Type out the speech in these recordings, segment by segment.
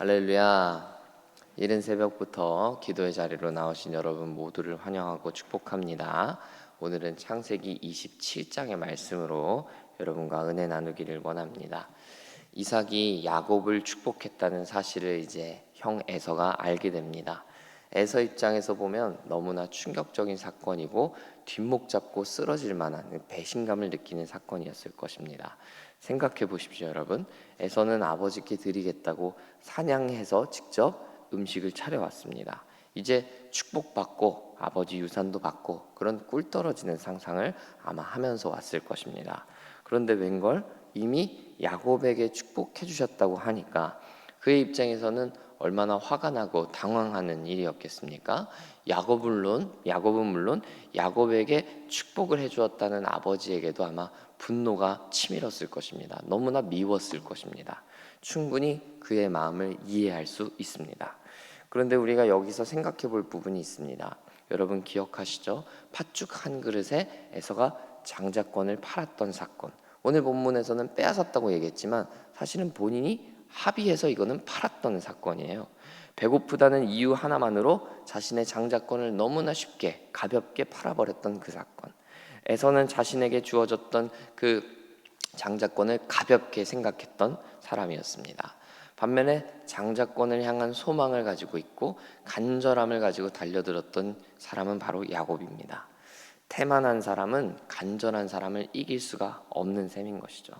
할렐루야. 이른 새벽부터 기도의 자리로 나오신 여러분 모두를 환영하고 축복합니다. 오늘은 창세기 27장의 말씀으로 여러분과 은혜 나누기를 원합니다. 이삭이 야곱을 축복했다는 사실을 이제 형 에서가 알게 됩니다. 에서 입장에서 보면 너무나 충격적인 사건이고 뒷목 잡고 쓰러질 만한 배신감을 느끼는 사건이었을 것입니다. 생각해 보십시오, 여러분. 에서는 아버지께 드리겠다고 사냥해서 직접 음식을 차려왔습니다. 이제 축복받고 아버지 유산도 받고 그런 꿀 떨어지는 상상을 아마 하면서 왔을 것입니다. 그런데 웬걸 이미 야곱에게 축복해 주셨다고 하니까 그의 입장에서는 얼마나 화가 나고 당황하는 일이었겠습니까? 야곱은 물론 야곱에게 축복을 해주었다는 아버지에게도 아마 분노가 치밀었을 것입니다. 너무나 미웠을 것입니다. 충분히 그의 마음을 이해할 수 있습니다. 그런데 우리가 여기서 생각해 볼 부분이 있습니다. 여러분 기억하시죠? 팥죽 한 그릇에 에서가 장자권을 팔았던 사건. 오늘 본문에서는 빼앗았다고 얘기했지만 사실은 본인이 합의해서 이거는 팔았던 사건이에요. 배고프다는 이유 하나만으로 자신의 장자권을 너무나 쉽게 가볍게 팔아버렸던 그 사건. 에서는 자신에게 주어졌던 그 장자권을 가볍게 생각했던 사람이었습니다. 반면에 장자권을 향한 소망을 가지고 있고 간절함을 가지고 달려들었던 사람은 바로 야곱입니다. 태만한 사람은 간절한 사람을 이길 수가 없는 셈인 것이죠.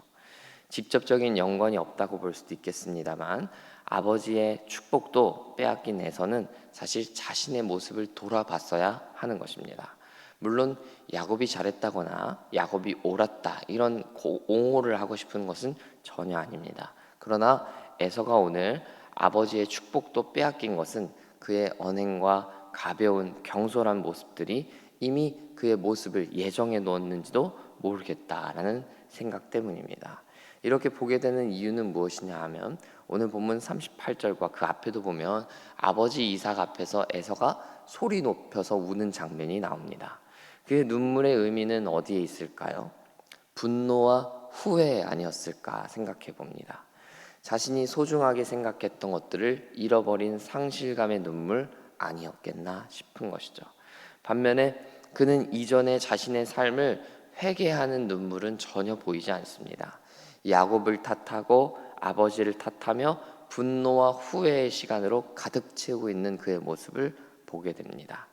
직접적인 연관이 없다고 볼 수도 있겠습니다만 아버지의 축복도 빼앗긴 에서는 사실 자신의 모습을 돌아봤어야 하는 것입니다. 물론 야곱이 잘했다거나 야곱이 옳았다 이런 옹호를 하고 싶은 것은 전혀 아닙니다. 그러나 에서가 오늘 아버지의 축복도 빼앗긴 것은 그의 언행과 가벼운 경솔한 모습들이 이미 그의 모습을 예정해 놓았는지도 모르겠다라는 생각 때문입니다. 이렇게 보게 되는 이유는 무엇이냐 하면 오늘 본문 38절과 그 앞에도 보면 아버지 이삭 앞에서 에서가 소리 높여서 우는 장면이 나옵니다. 그의 눈물의 의미는 어디에 있을까요? 분노와 후회 아니었을까 생각해 봅니다. 자신이 소중하게 생각했던 것들을 잃어버린 상실감의 눈물 아니었겠나 싶은 것이죠. 반면에 그는 이전에 자신의 삶을 회개하는 눈물은 전혀 보이지 않습니다. 야곱을 탓하고 아버지를 탓하며 분노와 후회의 시간으로 가득 채우고 있는 그의 모습을 보게 됩니다.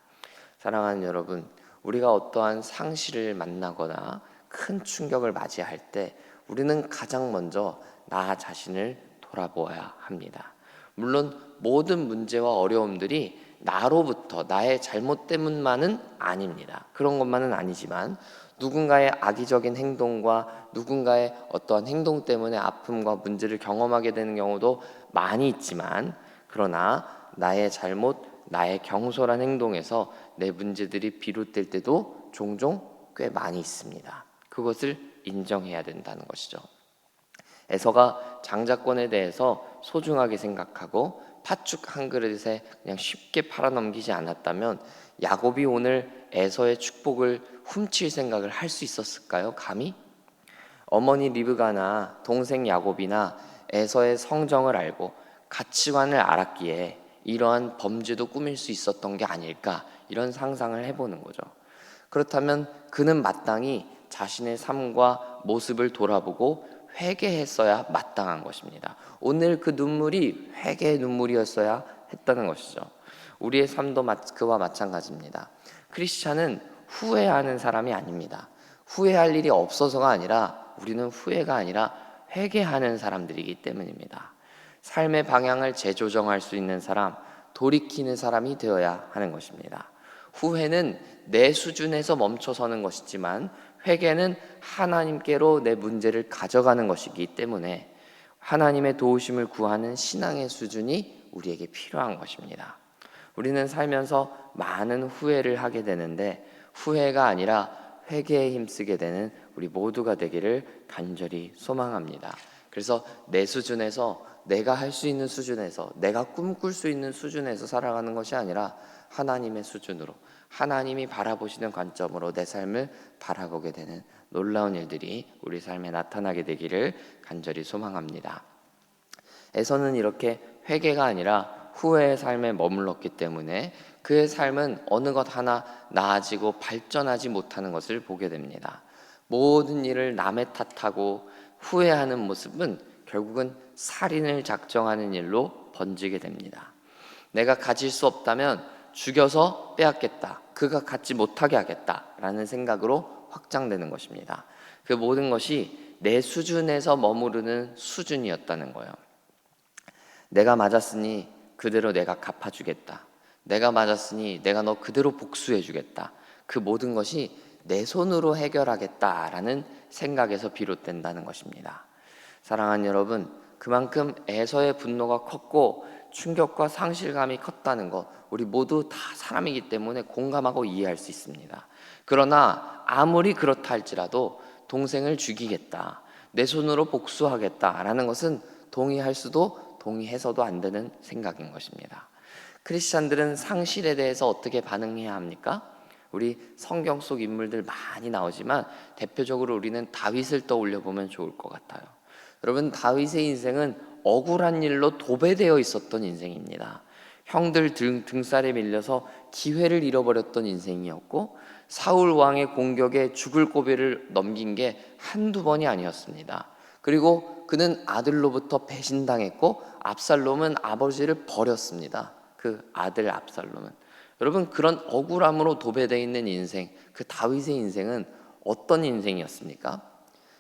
사랑하는 여러분, 우리가 어떠한 상실을 만나거나 큰 충격을 맞이할 때 우리는 가장 먼저 나 자신을 돌아보아야 합니다. 물론 모든 문제와 어려움들이 나로부터 나의 잘못 때문만은 아닙니다. 그런 것만은 아니지만 누군가의 악의적인 행동과 누군가의 어떠한 행동 때문에 아픔과 문제를 경험하게 되는 경우도 많이 있지만 그러나 나의 잘못, 나의 경솔한 행동에서 내 문제들이 비롯될 때도 종종 꽤 많이 있습니다. 그것을 인정해야 된다는 것이죠. 에서가 장자권에 대해서 소중하게 생각하고 팥죽 한 그릇에 그냥 쉽게 팔아넘기지 않았다면 야곱이 오늘 에서의 축복을 훔칠 생각을 할 수 있었을까요? 감히? 어머니 리브가나 동생 야곱이나 에서의 성정을 알고 가치관을 알았기에 이러한 범죄도 꾸밀 수 있었던 게 아닐까 이런 상상을 해보는 거죠. 그렇다면 그는 마땅히 자신의 삶과 모습을 돌아보고 회개했어야 마땅한 것입니다. 오늘 그 눈물이 회개의 눈물이었어야 했다는 것이죠. 우리의 삶도 그와 마찬가지입니다. 크리스찬은 후회하는 사람이 아닙니다. 후회할 일이 없어서가 아니라 우리는 후회가 아니라 회개하는 사람들이기 때문입니다. 삶의 방향을 재조정할 수 있는 사람, 돌이키는 사람이 되어야 하는 것입니다. 후회는 내 수준에서 멈춰서는 것이지만 회개는 하나님께로 내 문제를 가져가는 것이기 때문에 하나님의 도우심을 구하는 신앙의 수준이 우리에게 필요한 것입니다. 우리는 살면서 많은 후회를 하게 되는데 후회가 아니라 회개에 힘쓰게 되는 우리 모두가 되기를 간절히 소망합니다. 그래서 내 수준에서 내가 할 수 있는 수준에서 내가 꿈꿀 수 있는 수준에서 살아가는 것이 아니라 하나님의 수준으로 하나님이 바라보시는 관점으로 내 삶을 바라보게 되는 놀라운 일들이 우리 삶에 나타나게 되기를 간절히 소망합니다. 에서는 이렇게 회개가 아니라 후회의 삶에 머물렀기 때문에 그의 삶은 어느 것 하나 나아지고 발전하지 못하는 것을 보게 됩니다. 모든 일을 남의 탓하고 후회하는 모습은 결국은 살인을 작정하는 일로 번지게 됩니다. 내가 가질 수 없다면 죽여서 빼앗겠다. 그가 갖지 못하게 하겠다라는 생각으로 확장되는 것입니다. 그 모든 것이 내 수준에서 머무르는 수준이었다는 거예요. 내가 맞았으니 그대로 내가 갚아주겠다. 내가 맞았으니 내가 너 그대로 복수해주겠다. 그 모든 것이 내 손으로 해결하겠다라는 생각에서 비롯된다는 것입니다. 사랑하는 여러분, 그만큼 에서의 분노가 컸고 충격과 상실감이 컸다는 것, 우리 모두 다 사람이기 때문에 공감하고 이해할 수 있습니다. 그러나 아무리 그렇다 할지라도 동생을 죽이겠다, 내 손으로 복수하겠다라는 것은 동의할 수도 동의해서도 안 되는 생각인 것입니다. 크리스찬들은 상실에 대해서 어떻게 반응해야 합니까? 우리 성경 속 인물들 많이 나오지만 대표적으로 우리는 다윗을 떠올려 보면 좋을 것 같아요. 여러분, 다윗의 인생은 억울한 일로 도배되어 있었던 인생입니다. 형들 등살에 밀려서 기회를 잃어버렸던 인생이었고, 사울 왕의 공격에 죽을 고비를 넘긴 게 한두 번이 아니었습니다. 그리고 그는 아들로부터 배신당했고, 압살롬은 아버지를 버렸습니다. 그 아들 압살롬은. 여러분, 그런 억울함으로 도배되어 있는 인생, 그 다윗의 인생은 어떤 인생이었습니까?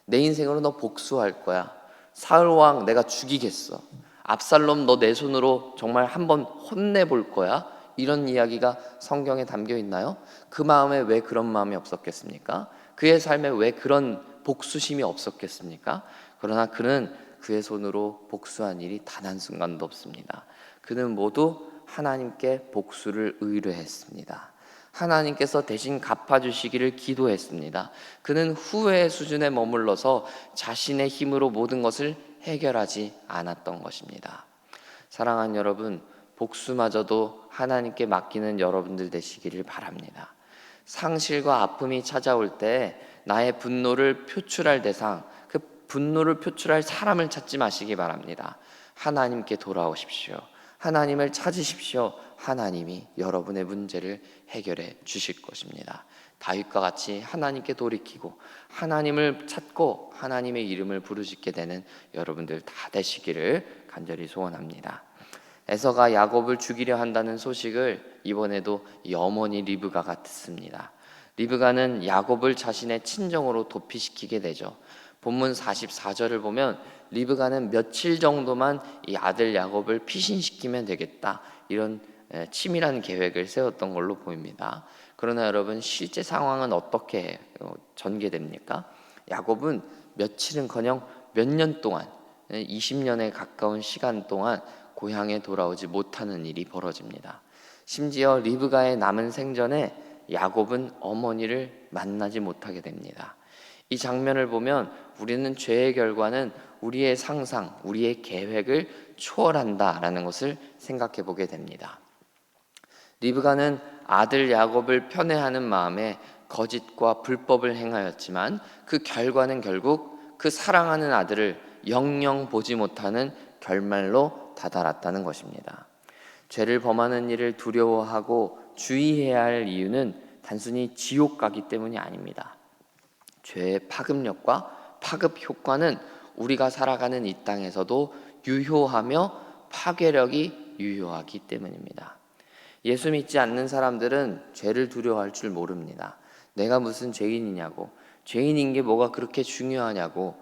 내 인생으로 너 복수할 거야. 사울 왕 내가 죽이겠어. 압살롬 너 내 손으로 정말 한번 혼내볼 거야. 이런 이야기가 성경에 담겨 있나요? 그 마음에 왜 그런 마음이 없었겠습니까? 그의 삶에 왜 그런 복수심이 없었겠습니까? 그러나 그는 그의 손으로 복수한 일이 단 한순간도 없습니다. 그는 모두 하나님께 복수를 의뢰했습니다. 하나님께서 대신 갚아주시기를 기도했습니다. 그는 후회의 수준에 머물러서 자신의 힘으로 모든 것을 해결하지 않았던 것입니다. 사랑하는 여러분, 복수마저도 하나님께 맡기는 여러분들 되시기를 바랍니다. 상실과 아픔이 찾아올 때 나의 분노를 표출할 대상, 그 분노를 표출할 사람을 찾지 마시기 바랍니다. 하나님께 돌아오십시오. 하나님을 찾으십시오. 하나님이 여러분의 문제를 해결해 주실 것입니다. 다윗과 같이 하나님께 돌이키고 하나님을 찾고 하나님의 이름을 부르짖게 되는 여러분들 다 되시기를 간절히 소원합니다. 에서가 야곱을 죽이려 한다는 소식을 이번에도 이 어머니 리브가가 듣습니다. 리브가는 야곱을 자신의 친정으로 도피시키게 되죠. 본문 44절을 보면 리브가는 며칠 정도만 이 아들 야곱을 피신시키면 되겠다, 이런 치밀한 계획을 세웠던 걸로 보입니다. 그러나 여러분, 실제 상황은 어떻게 전개됩니까? 야곱은 며칠은커녕 몇 년 동안, 20년에 가까운 시간 동안 고향에 돌아오지 못하는 일이 벌어집니다. 심지어 리브가의 남은 생전에 야곱은 어머니를 만나지 못하게 됩니다. 이 장면을 보면 우리는 죄의 결과는 우리의 상상, 우리의 계획을 초월한다라는 것을 생각해 보게 됩니다. 리브가는 아들 야곱을 편애하는 마음에 거짓과 불법을 행하였지만 그 결과는 결국 그 사랑하는 아들을 영영 보지 못하는 결말로 다다랐다는 것입니다. 죄를 범하는 일을 두려워하고 주의해야 할 이유는 단순히 지옥 가기 때문이 아닙니다. 죄의 파급력과 파급 효과는 우리가 살아가는 이 땅에서도 유효하며 파괴력이 유효하기 때문입니다. 예수 믿지 않는 사람들은 죄를 두려워할 줄 모릅니다. 내가 무슨 죄인이냐고, 죄인인 게 뭐가 그렇게 중요하냐고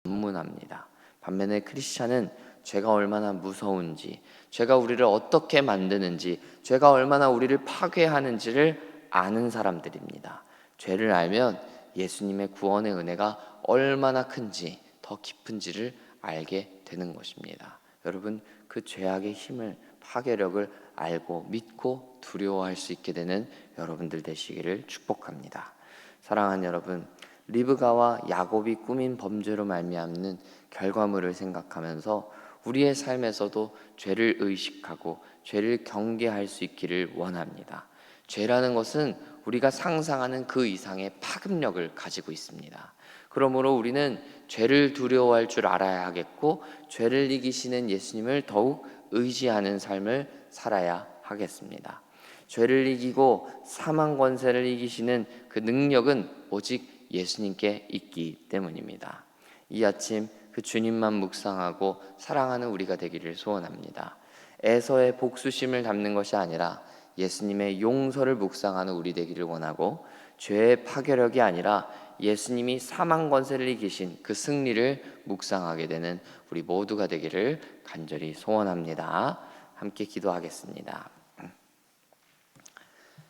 반문합니다. 반면에 크리스찬은 죄가 얼마나 무서운지, 죄가 우리를 어떻게 만드는지, 죄가 얼마나 우리를 파괴하는지를 아는 사람들입니다. 죄를 알면 예수님의 구원의 은혜가 얼마나 큰지, 더 깊은지를 알게 되는 것입니다. 여러분, 그 죄악의 힘을, 파괴력을 알고 믿고 두려워할 수 있게 되는 여러분들 되시기를 축복합니다. 사랑하는 여러분, 리브가와 야곱이 꾸민 범죄로 말미암는 결과물을 생각하면서 우리의 삶에서도 죄를 의식하고 죄를 경계할 수 있기를 원합니다. 죄라는 것은 우리가 상상하는 그 이상의 파급력을 가지고 있습니다. 그러므로 우리는 죄를 두려워할 줄 알아야 하겠고, 죄를 이기시는 예수님을 더욱 의지하는 삶을 살아야 하겠습니다. 죄를 이기고 사망 권세를 이기시는 그 능력은 오직 예수님께 있기 때문입니다. 이 아침 그 주님만 묵상하고 사랑하는 우리가 되기를 소원합니다. 에서의 복수심을 담는 것이 아니라 예수님의 용서를 묵상하는 우리 되기를 원하고, 죄의 파괴력이 아니라 예수님이 사망 권세를 이기신 그 승리를 묵상하게 되는 우리 모두가 되기를 간절히 소원합니다. 함께 기도하겠습니다.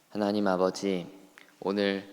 하나님 아버지, 오늘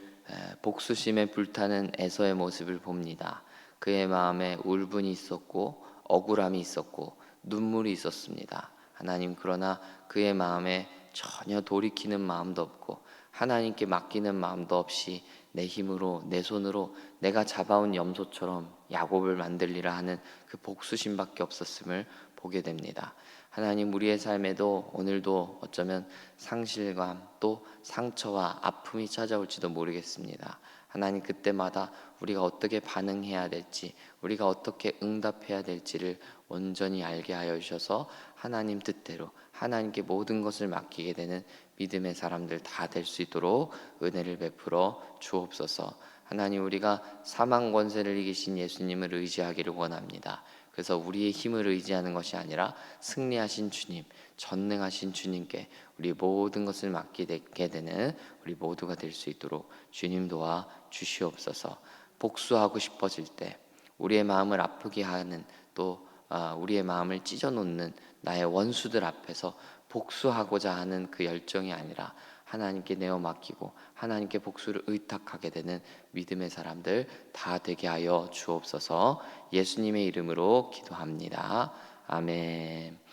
복수심에 불타는 에서의 모습을 봅니다. 그의 마음에 울분이 있었고 억울함이 있었고 눈물이 있었습니다. 하나님, 그러나 그의 마음에 전혀 돌이키는 마음도 없고 하나님께 맡기는 마음도 없이 내 힘으로 내 손으로 내가 잡아온 염소처럼 야곱을 만들리라 하는 그 복수심밖에 없었음을 보게 됩니다. 하나님, 우리의 삶에도 오늘도 어쩌면 상실감 또 상처와 아픔이 찾아올지도 모르겠습니다. 하나님, 그때마다 우리가 어떻게 반응해야 될지, 우리가 어떻게 응답해야 될지를 온전히 알게 하여 주셔서 하나님 뜻대로 하나님께 모든 것을 맡기게 되는 믿음의 사람들 다 될 수 있도록 은혜를 베풀어 주옵소서. 하나님, 우리가 사망 권세를 이기신 예수님을 의지하기를 원합니다. 그래서 우리의 힘을 의지하는 것이 아니라 승리하신 주님, 전능하신 주님께 우리 모든 것을 맡기게 되는 우리 모두가 될 수 있도록 주님 도와 주시옵소서. 복수하고 싶어질 때, 우리의 마음을 아프게 하는 또 우리의 마음을 찢어놓는 나의 원수들 앞에서 복수하고자 하는 그 열정이 아니라 하나님께 내어 맡기고 하나님께 복수를 의탁하게 되는 믿음의 사람들 다 되게 하여 주옵소서. 예수님의 이름으로 기도합니다. 아멘.